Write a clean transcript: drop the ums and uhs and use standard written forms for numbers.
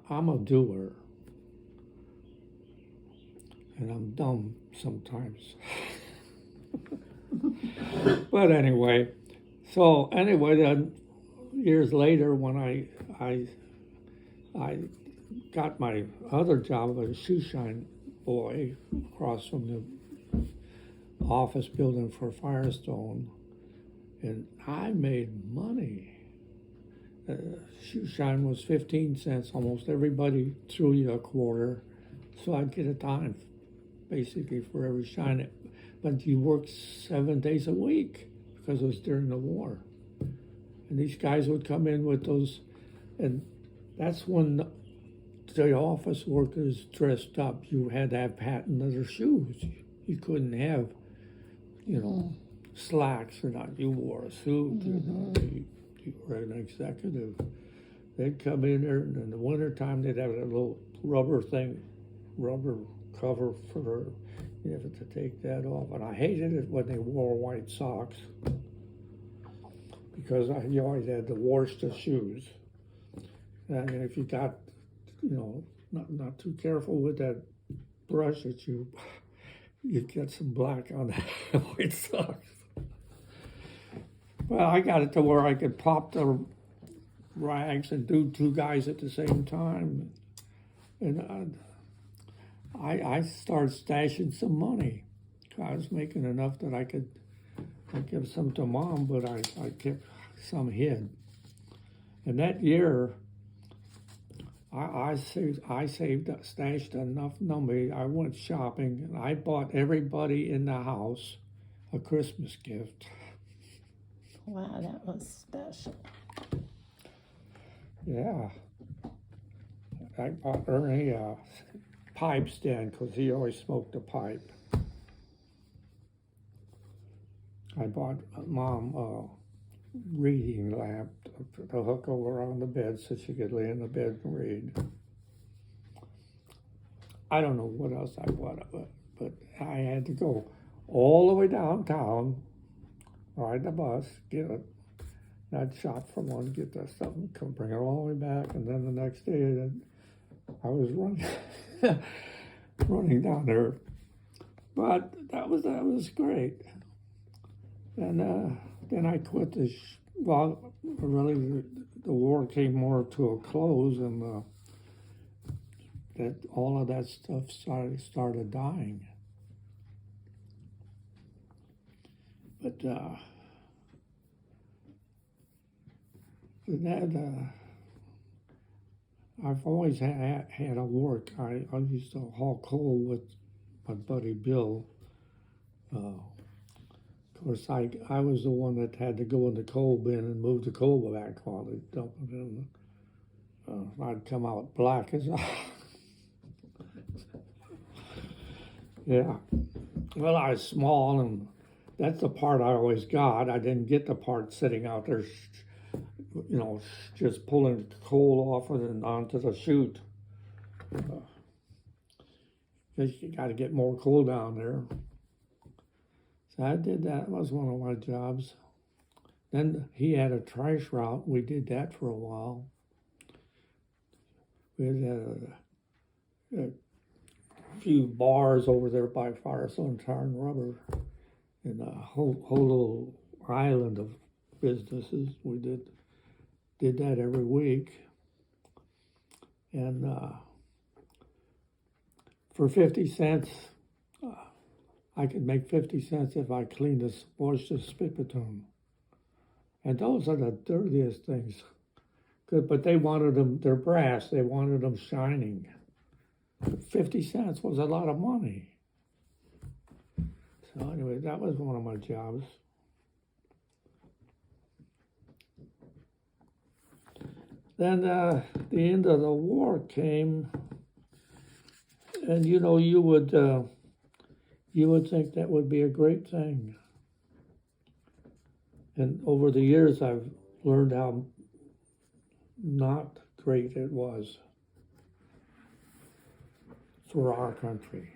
I'm a doer, and I'm dumb sometimes. But anyway, so anyway, then years later, when I got my other job as a shoe shine boy across from the office building for Firestone, and I made money. Uh, Shoe shine was 15 cents. Almost everybody threw you a quarter, so I'd get a dime basically for every shine. But you worked 7 days a week because it was during the war. And these guys would come in with those, and that's when the office workers dressed up. You had to have patent leather shoes. You couldn't have, slacks or not. You wore a suit. You were an executive. They'd come in there, and in the wintertime, they'd have a little rubber cover for, you have to take that off. And I hated it when they wore white socks because you always had to wash the shoes. And if you got, not too careful with that brush, that you'd get some black on the white socks. Well, I got it to where I could pop the rags and do two guys at the same time. And I started stashing some money. I was making enough that I could give some to Mom, but I kept some hid. And that year, I stashed enough money. I went shopping, and I bought everybody in the house a Christmas gift. Wow, that was special. Yeah. I bought Ernie a pipe stand because he always smoked a pipe. I bought Mom a reading lamp to hook over on the bed so she could lay in the bed and read. I don't know what else I bought, but I had to go all the way downtown, ride the bus, get it. I'd shop for one, get that stuff, and come bring it all the way back. And then the next day, I was running, running down there. But that was great. And then I quit really the war came more to a close, and that all of that stuff started dying. But I've always had to work. I used to haul coal with my buddy Bill. Of course, I was the one that had to go in the coal bin and move the coal back while they dumped it in. I'd come out black as yeah. Well, I was small, and that's the part I always got. I didn't get the part sitting out there, just pulling the coal off and onto the chute. Because you got to get more coal down there. So I did that. It was one of my jobs. Then he had a trash route. We did that for a while. We had a few bars over there by Firestone Tar and Rubber, and a whole little island of businesses. We did that every week, and for 50 cents, I could make 50 cents if I washed the spit platoon. And those are the dirtiest things. Good, but they wanted them, they're brass, they wanted them shining. 50 cents was a lot of money. So anyway, that was one of my jobs. Then the end of the war came, and you would think that would be a great thing. And over the years, I've learned how not great it was for our country.